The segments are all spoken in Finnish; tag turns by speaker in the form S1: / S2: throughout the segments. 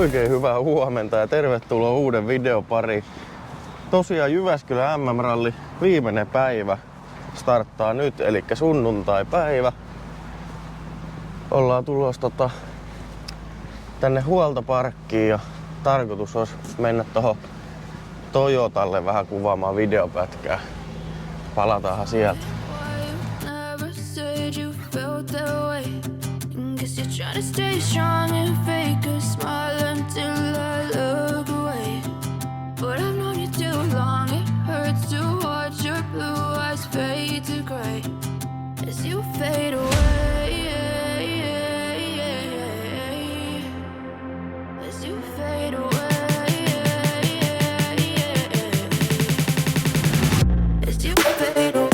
S1: Oikein hyvää huomenta ja tervetuloa uuden videon pariin. Tosiaan Jyväskylän MM-ralli viimeinen päivä starttaa nyt, eli sunnuntai-päivä. Ollaan tulossa tänne huoltoparkkiin ja tarkoitus olisi mennä tohon Toyotalle vähän kuvaamaan videopätkää. Palataanhan sieltä.
S2: Try to stay strong and fake a smile until I look away. But I've known you too long, it hurts to watch your blue eyes fade to gray as you fade away. As you fade away. As you fade away.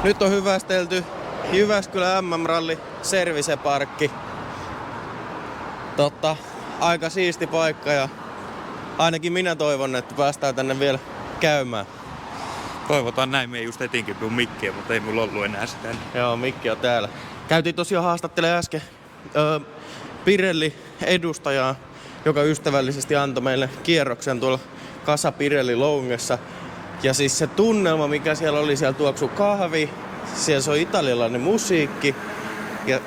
S1: Nyt on hyvästelty Jyväskylän MM-ralli serviceparkki. Aika siisti paikka ja ainakin minä toivon, että päästään tänne vielä käymään.
S3: Toivotaan näin, me just etinkin tuun mikkiä, mutta ei mulla ollut enää sitä.
S1: Joo, mikki on täällä. Käytiin tosiaan haastattelemaan äsken Pirelli edustajaa, joka ystävällisesti antoi meille kierroksen tuolla Casa Pirelli Loungessa. Ja siis se tunnelma, mikä siellä oli, siellä tuoksui kahvi, siellä soi italialainen musiikki. Ja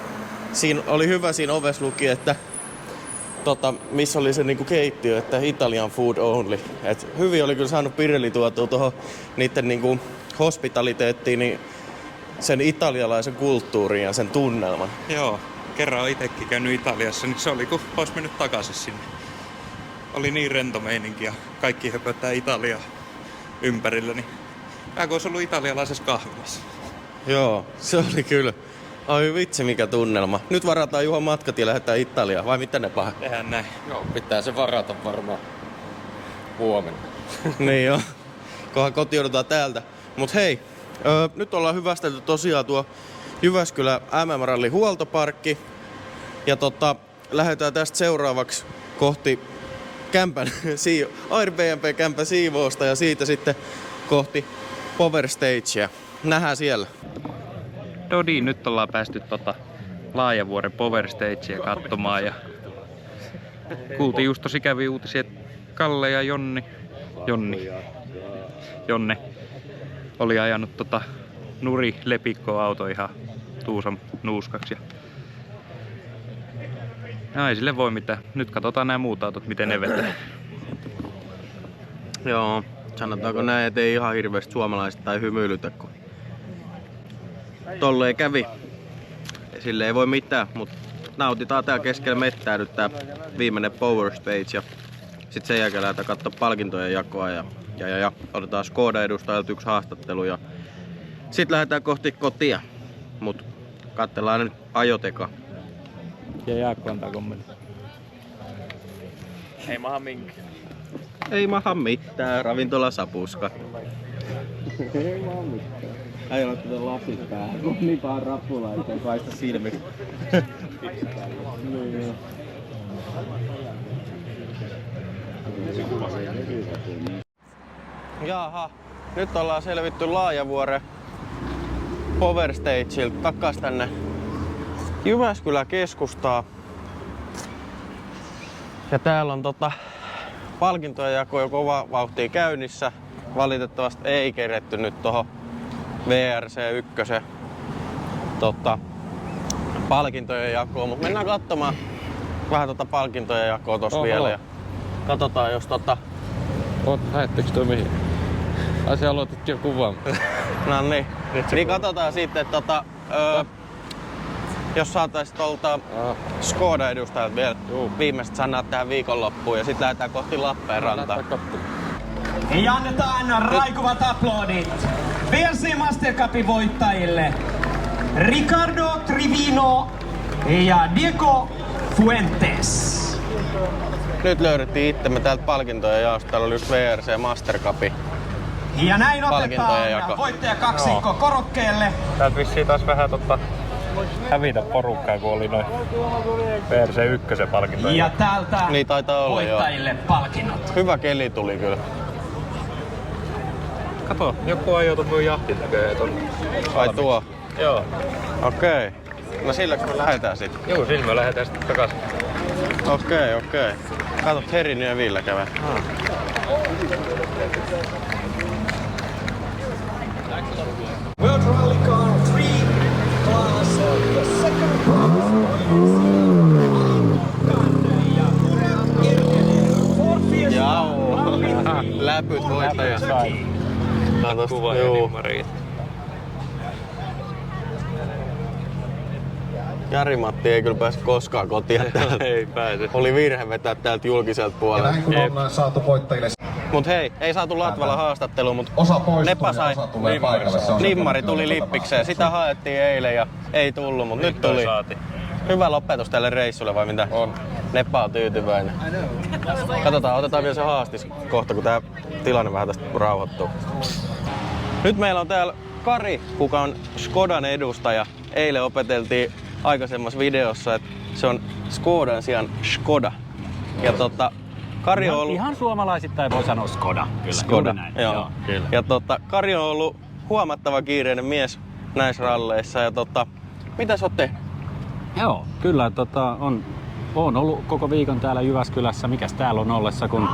S1: siinä oli hyvä, siinä ovessa luki, että missä oli se niinku keittiö, että Italian food only. Et hyvin oli kyllä saanut Pirelli tuotua tuohon niiden niinku hospitaliteettiin, niin sen italialaisen kulttuurin ja sen tunnelman.
S3: Joo, kerran olen itsekin käynyt Italiassa, niin se oli kun olisi mennyt takaisin sinne. Oli niin rento meininki ja kaikki höpöttää Italiaa ympärillä, niin vähän kuin olisi ollut italialaisessa kahvilassa.
S1: Joo, se oli kyllä. Ai vitsi mikä tunnelma. Nyt varataan Juhan matkat ja lähdetään Italiaan, vai mitä ne paha?
S3: Tehdään näin.
S4: Joo, pitää se varata varmaan huomenna.
S1: Niin joo, kohan kotiudutaan täältä. Mut hei, nyt ollaan hyvästelty tosiaan tuo Jyväskylän MM-ralli huoltoparkki. Ja lähdetään tästä seuraavaksi kohti Airbnb-kämpän siivousta ja siitä sitten kohti Power Stagea. Nähdään siellä.
S3: Nyt ollaan päästy Laajavuoren Power Stagea katsomaan ja kuultiin just tosi kävi uutisia, että Kalle ja Jonne oli ajanut nuri lepikkoauto ihan tuusan nuuskaksi. Ja ei sille voi mitään. Nyt katsotaan nämä muut autot, miten ne vetää.
S1: Joo, sanotaanko näin, ettei ihan hirveästi suomalaiset tai hymyilytä, kun tolleen kävi. Sille ei voi mitään, mutta nautitaan täällä keskellä mettää nyt tää viimeinen Power Stage ja sit sen jälkeen lähdetään katsoa palkintojen jakoa ja otetaan Skoda edustajalta yksi haastattelu ja sit lähdetään kohti kotia. Mut katsellaan nyt ajoteka.
S3: Ja Jaakko antaa kommentti.
S4: Ei maha minkään.
S1: Ei maha mitään, ravintola sapuska.
S4: Ei maha mitään.
S1: Ei ole tätä lasit päähän, kun niin paha rapula, ettei paista silmistä. Niin. Jaha, nyt ollaan selvitty Laajavuoren Power Stageilta takas tänne Jyväskylän keskustaa. Ja täällä on palkintojen jako jo kova vauhtia käynnissä. Valitettavasti ei keretty nyt tohon VRC1 palkintojen jakoon, mutta mennään katsomaan vähän palkintojen jakoa tossa vielä ja katsotaan jos
S4: Haettekö toi mihin? Ai se aloitit jo kuvaamaan.
S1: No niin. Niin katsotaan sitten, että jos saataisiin tuolta Skoda edustajalta vielä viimeiset sanat tähän viikonloppuun ja sitten lähdetään kohti Lappeenrantaa.
S5: Ja annetaan raikuvat aplodit VRC Master Cupin voittajille Ricardo Trivino ja Diego Fuentes.
S1: Nyt löydettiin itsemme täältä palkintojen jaosta. Täällä oli just VRC Master Cup
S5: Ja näin
S1: palkintojen
S5: otetaan
S1: jako.
S5: voittajakaksikko korokkeelle.
S4: Täältä vissiin taas vähän hävitä porukkaa, kun oli noin PRC1 palkintoja.
S5: Ja täältä
S1: Niin taitaa olla, joo.
S5: voittajille palkinnot.
S1: Hyvä keli tuli kyllä.
S4: Kato, joku ajoitu mun jahtin näköjään tonne.
S1: Ai tuo.
S4: Joo.
S1: Okei. No silläkö me lähdetään sitten?
S4: Joo, siinä me lähdetään sitten takaisin.
S1: Okei. Katot Herin ja Ville käydään.
S5: World Rally Car 3 class, the second class.
S1: Jau. Läpyt voittaja. Katos,
S4: Kuva ja
S1: juu.
S4: nimmariin.
S1: Jari-Matti ei kyllä pääse koskaan kotiin.
S4: Ei pääse.
S1: Oli virhe vetää täältä julkiselta
S6: Ja
S1: puolelta.
S6: näin kun on saatu voittajille
S1: Mut hei, ei saatu Latvalla haastattelua, mut
S6: osa poistuu
S1: Nepa
S6: ja
S1: sai
S6: osa tulee paikalle. Se on se,
S1: nimmari
S6: kun
S1: tuli
S6: tulee
S1: lippikseen. Sitä haettiin eilen ja ei tullut, mut nyt tuli.
S4: Saatiin.
S1: Hyvä lopetus tälle reissulle vai mitä? On. Neppa on tyytyväinen. Katsotaan, otetaan vielä se haastis kohta, kun tää tilanne vähän tästä rauhoittuu. Nyt meillä on täällä Kari, kuka on Škodan edustaja. Eilen opeteltiin aikaisemmassa videossa, että se on Škodan sijaan Škoda. Ja Kari on ollut...
S7: Ihan suomalaisittain voi sanoa Škoda. Kyllä,
S1: Škoda,
S7: juuri näin.
S1: joo.
S7: Kyllä.
S1: Ja Kari on ollut huomattava kiireinen mies näissä ralleissa. Ja mitä sä oot tehnyt?
S7: Joo, kyllä on ollut koko viikon täällä Jyväskylässä. Mikäs täällä on ollessa, kun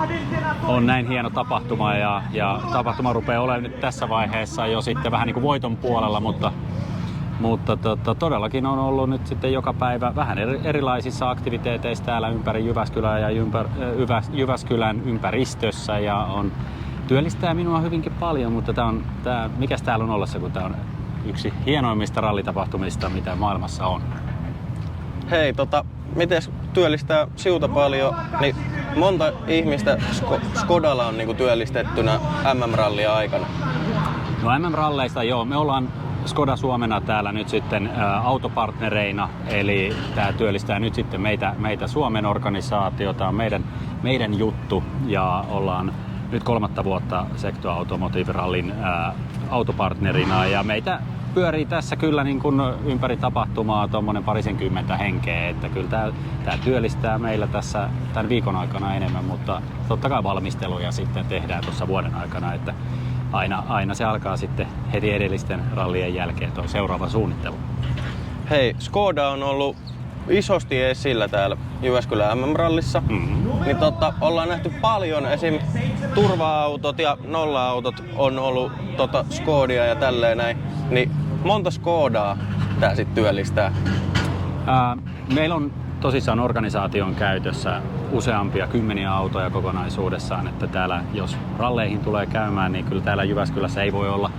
S7: on näin hieno tapahtuma ja tapahtuma rupeaa olemaan nyt tässä vaiheessa jo sitten vähän niin kuin voiton puolella, mutta todellakin on ollut nyt sitten joka päivä vähän erilaisissa aktiviteeteissa täällä ympäri Jyväskylää ja Jyväskylän ympäristössä ja työllistää minua hyvinkin paljon, mutta mikäs täällä on ollessa, kun tää on yksi hienoimmista rallitapahtumista, mitä maailmassa on.
S1: Hei, miten työllistää siuta paljon, niin monta ihmistä Škodalla on niinku työllistettynä MM-rallia aikana?
S7: No MM-ralleista joo, me ollaan Škoda Suomena täällä nyt sitten autopartnereina, eli tämä työllistää nyt sitten meitä Suomen organisaatiota, on meidän juttu ja ollaan nyt 3. vuotta Secto Automotive Rallyn autopartnerina ja meitä pyörii tässä kyllä niin kuin ympäri tapahtumaa tuommoinen 20 henkeä, että kyllä tämä työllistää meillä tässä tämän viikon aikana enemmän, mutta totta kai valmisteluja sitten tehdään tuossa vuoden aikana, että aina se alkaa sitten heti edellisten rallien jälkeen tuo seuraava suunnittelu.
S1: Hei, Škoda on ollut isosti esillä täällä Jyväskylän MM-rallissa. Niin ollaan nähty paljon, esim. Turva-autot ja nolla-autot on ollut Škodia ja tälleen näin. Niin monta Škodaa tää sit työllistää?
S7: Meillä on tosissaan organisaation käytössä useampia kymmeniä autoja kokonaisuudessaan, että täällä jos ralleihin tulee käymään, niin kyllä täällä Jyväskylässä ei voi olla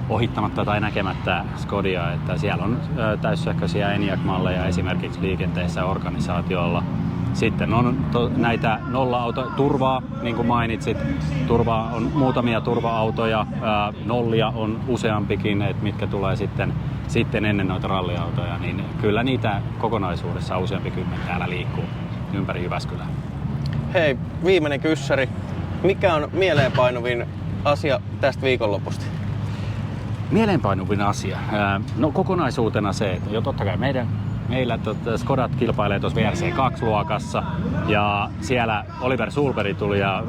S7: ohittamatta tai näkemättä Škodia, että siellä on täyssähköisiä Enyaq-malleja esimerkiksi liikenteessä organisaatiolla. Sitten on näitä nolla-auto-turvaa, niin kuin mainitsit. Turvaa on muutamia turva-autoja, nollia on useampikin, että mitkä tulee sitten ennen noita ralliautoja, niin kyllä niitä kokonaisuudessa useampi kymmen täällä liikkuu ympäri Jyväskylää.
S1: Hei, viimeinen kyssäri. Mikä on mieleenpainuvin asia tästä viikonlopusta?
S7: Mieleenpainuvin asia? No kokonaisuutena se, että jo totta kai meillä Škodat kilpailee tuossa VRC2-luokassa ja siellä Oliver Sulberg tuli ja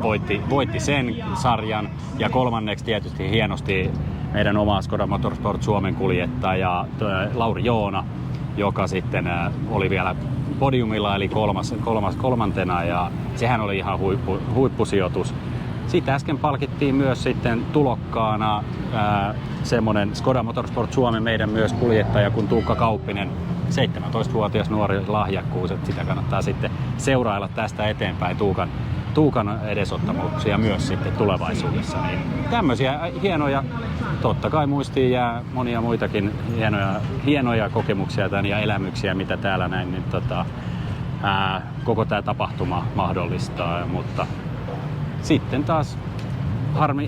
S7: voitti sen sarjan ja kolmanneksi tietysti hienosti meidän oma Škoda Motorsport Suomen kuljettaja Lauri Joona, joka sitten oli vielä podiumilla eli kolmantena ja sehän oli ihan huippusijoitus. Siitä äsken palkittiin myös sitten tulokkaana semmonen Škoda Motorsport Suomen meidän myös kuljettaja kuin Tuukka Kauppinen, 17-vuotias nuori lahjakkuus, että sitä kannattaa sitten seurailla tästä eteenpäin Tuukan edesottamuksia myös sitten tulevaisuudessa. Niin tämmöisiä hienoja, totta kai muistiin jää monia muitakin hienoja kokemuksia ja elämyksiä, mitä täällä näin niin koko tämä tapahtuma mahdollistaa, mutta sitten taas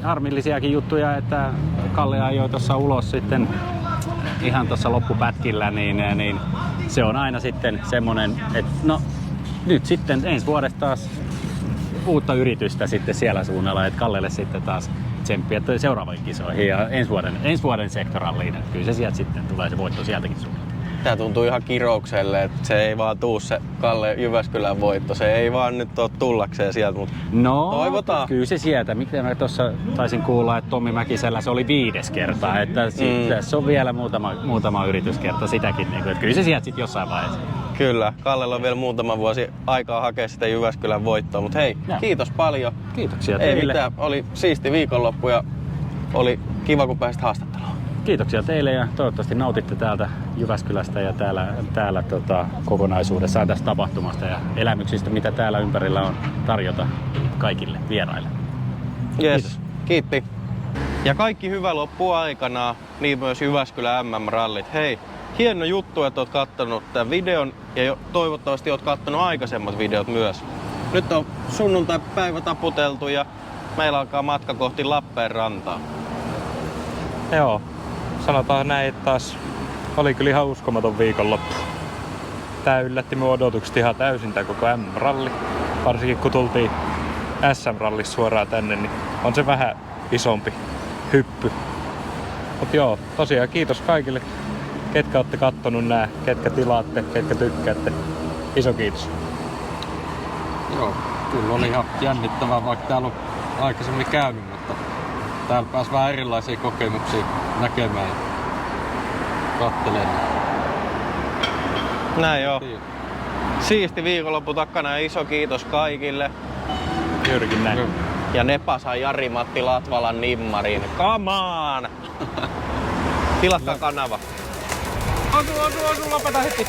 S7: harmillisiakin juttuja, että Kalle ajoi tuossa ulos sitten ihan tuossa loppupätkillä, niin se on aina sitten semmonen, että no nyt sitten ensi vuodesta taas uutta yritystä sitten siellä suunnalla, että Kallelle sitten taas tsemppiä seuraaviin kisoihin ja ensi vuoden sektoralliin. Että kyllä se sieltä sitten tulee se voitto sieltäkin suunnalta.
S1: Tää tuntuu ihan kiroukselle, että se ei vaan tuu se Kalle Jyväskylän voitto. Se ei vaan nyt oo tullakseen sieltä, mutta
S7: no,
S1: toivotaan.
S7: Kyllä se sieltä. Miten mä tuossa taisin kuulla, että Tommi Mäkisellä se oli 5. kerta. Että tässä on vielä muutama yrityskerta sitäkin. Niin että kyllä se sieltä sitten jossain vaiheessa.
S1: Kyllä, Kallella on vielä muutama vuosi aikaa hakea sitä Jyväskylän voittoa, mutta hei,
S7: Joo.
S1: kiitos paljon.
S7: Kiitoksia
S1: Ei
S7: teille.
S1: mitään, oli siisti viikonloppu ja oli kiva kun pääsit haastatteluun.
S7: Kiitoksia teille ja toivottavasti nautitte täältä Jyväskylästä ja täällä kokonaisuudessaan tästä tapahtumasta ja elämyksistä, mitä täällä ympärillä on tarjota kaikille vieraille.
S1: Yes, kiitti. Ja kaikki hyvä loppuu aikanaan, niin myös Jyväskylän MM-rallit. Hei, hieno juttu, että oot kattonut tämän videon ja toivottavasti oot kattonut aikaisemmat videot myös. Nyt on sunnuntai-päivä taputeltu ja meillä alkaa matka kohti Lappeenrantaa.
S4: Joo, sanotaan näin, että taas oli kyllä ihan uskomaton viikonloppu. Tää yllätti mun odotukset ihan täysin tää koko M-ralli. Varsinkin kun tultiin SM-rallissa suoraan tänne, niin on se vähän isompi hyppy. Mut joo, tosiaan kiitos kaikille, ketkä olette kattonut nää, ketkä tilaatte, ketkä tykkäätte. Iso kiitos.
S8: Joo, kyllä oli ihan jännittävää, vaikka täällä on aikaisemmin käynyt, mutta täällä pääsi vähän erilaisia kokemuksia näkemään ja katselemaan.
S1: Näin joo. Siisti viikonloppu takana ja iso kiitos kaikille.
S4: Juurikin näin.
S1: Ja Nepa sai Jari-Matti Latvalan nimmarin. Come on! Tilatkaa kanava.
S4: Osu, lopeta heti!